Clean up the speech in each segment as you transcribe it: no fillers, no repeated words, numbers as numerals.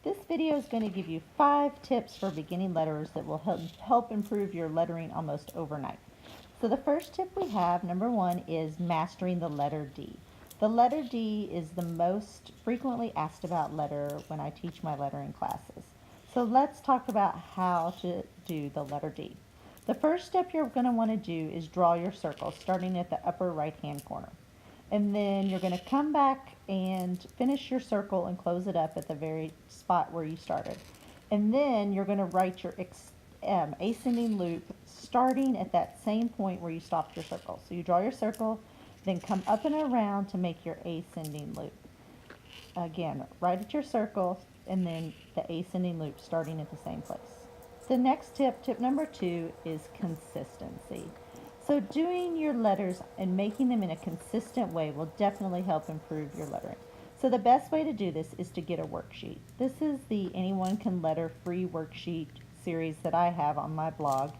This video is going to give you 5 tips for beginning letters that will help improve your lettering almost overnight. So the first tip we have, number 1, is mastering the letter D. The letter D is the most frequently asked about letter when I teach my lettering classes. So let's talk about how to do the letter D. The first step you're going to want to do is draw your circle, starting at the upper right-hand corner. And then you're going to come back and finish your circle and close it up at the very spot where you started. And then you're going to write your ascending loop starting at that same point where you stopped your circle. So you draw your circle, then come up and around to make your ascending loop. Again, right at your circle, and then the ascending loop starting at the same place. The next tip number 2, is consistency. So doing your letters and making them in a consistent way will definitely help improve your lettering. So the best way to do this is to get a worksheet. This is the Anyone Can Letter free worksheet series that I have on my blog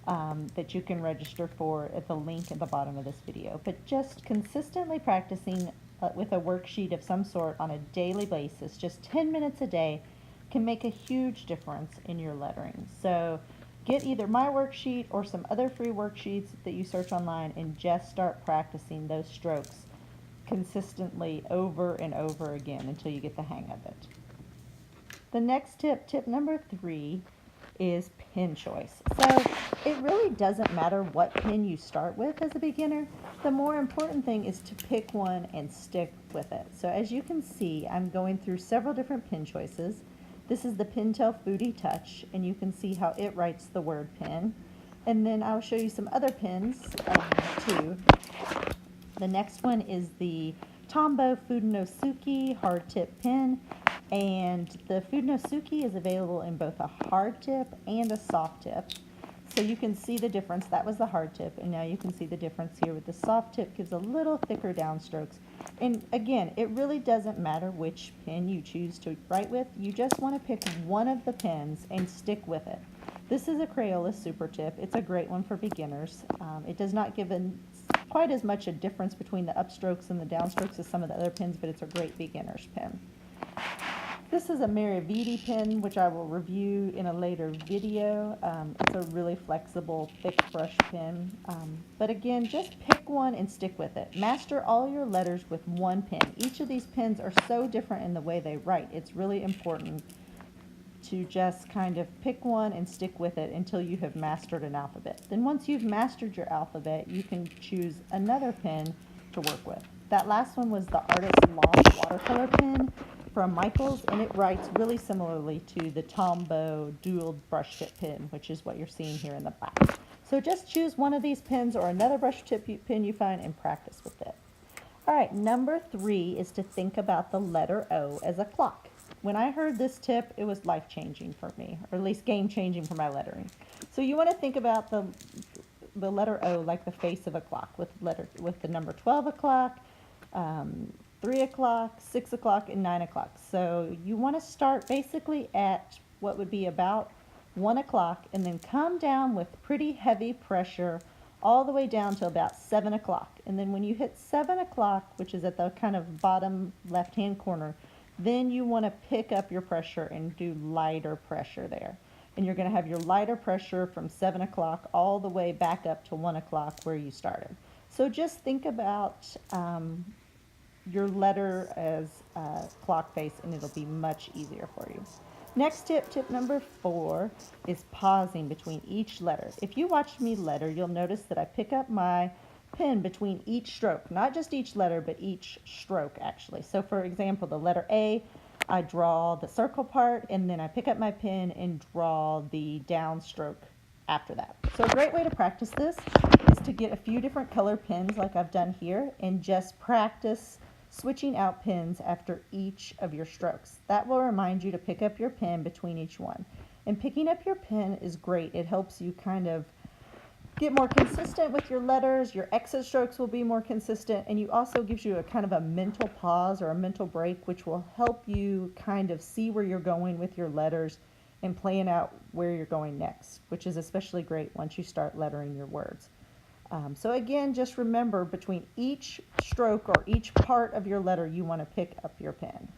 that you can register for at the link at the bottom of this video. But just consistently practicing with a worksheet of some sort on a daily basis, just 10 minutes a day, can make a huge difference in your lettering. So get either my worksheet or some other free worksheets that you search online and just start practicing those strokes consistently over and over again until you get the hang of it. The next tip number 3, is pen choice. So it really doesn't matter what pen you start with as a beginner. The more important thing is to pick one and stick with it. So as you can see, I'm going through several different pen choices. This is the Pentel Foodie Touch, and you can see how it writes the word pen. And then I'll show you some other pens too. The next one is the Tombow Fudenosuke hard tip pen, and the Fudenosuke is available in both a hard tip and a soft tip. So you can see the difference. That was the hard tip, and now you can see the difference here with the soft tip. Gives a little thicker downstrokes. And again, it really doesn't matter which pen you choose to write with. You just want to pick one of the pens and stick with it. This is a Crayola Super Tip. It's a great one for beginners. It does not give quite as much a difference between the upstrokes and the downstrokes as some of the other pens, but it's a great beginner's pen. This is a Mirabelle pen, which I will review in a later video. It's a really flexible, thick brush pen. But again, just pick one and stick with it. Master all your letters with one pen. Each of these pens are so different in the way they write. It's really important to just kind of pick one and stick with it until you have mastered an alphabet. Then once you've mastered your alphabet, you can choose another pen to work with. That last one was the Artist Lost watercolor pen from Michaels, and it writes really similarly to the Tombow dual brush tip pen, which is what you're seeing here in the back. So just choose one of these pens or another brush tip pen you find and practice with it. All right, number 3 is to think about the letter O as a clock. When I heard this tip, it was life-changing for me, or at least game-changing for my lettering. So you want to think about the letter O like the face of a clock, with the number 12 o'clock, 3 o'clock, 6 o'clock, and 9 o'clock. So you want to start basically at what would be about 1 o'clock and then come down with pretty heavy pressure all the way down to about 7 o'clock. And then when you hit 7 o'clock, which is at the kind of bottom left-hand corner, then you want to pick up your pressure and do lighter pressure there. And you're going to have your lighter pressure from 7 o'clock all the way back up to 1 o'clock where you started. So just think about your letter as a clock face, and it'll be much easier for you. Next tip number 4, is pausing between each letter. If you watched me letter, you'll notice that I pick up my pen between each stroke, not just each letter, but each stroke actually. So for example, the letter A, I draw the circle part, and then I pick up my pen and draw the downstroke after that. So a great way to practice this is to get a few different color pens like I've done here and just practice switching out pens after each of your strokes. That will remind you to pick up your pen between each one. And picking up your pen is great. It helps you kind of get more consistent with your letters. Your exit strokes will be more consistent, and you also gives you a kind of a mental pause or a mental break, which will help you kind of see where you're going with your letters and plan out where you're going next, which is especially great once you start lettering your words. So again, just remember between each stroke or each part of your letter, you want to pick up your pen.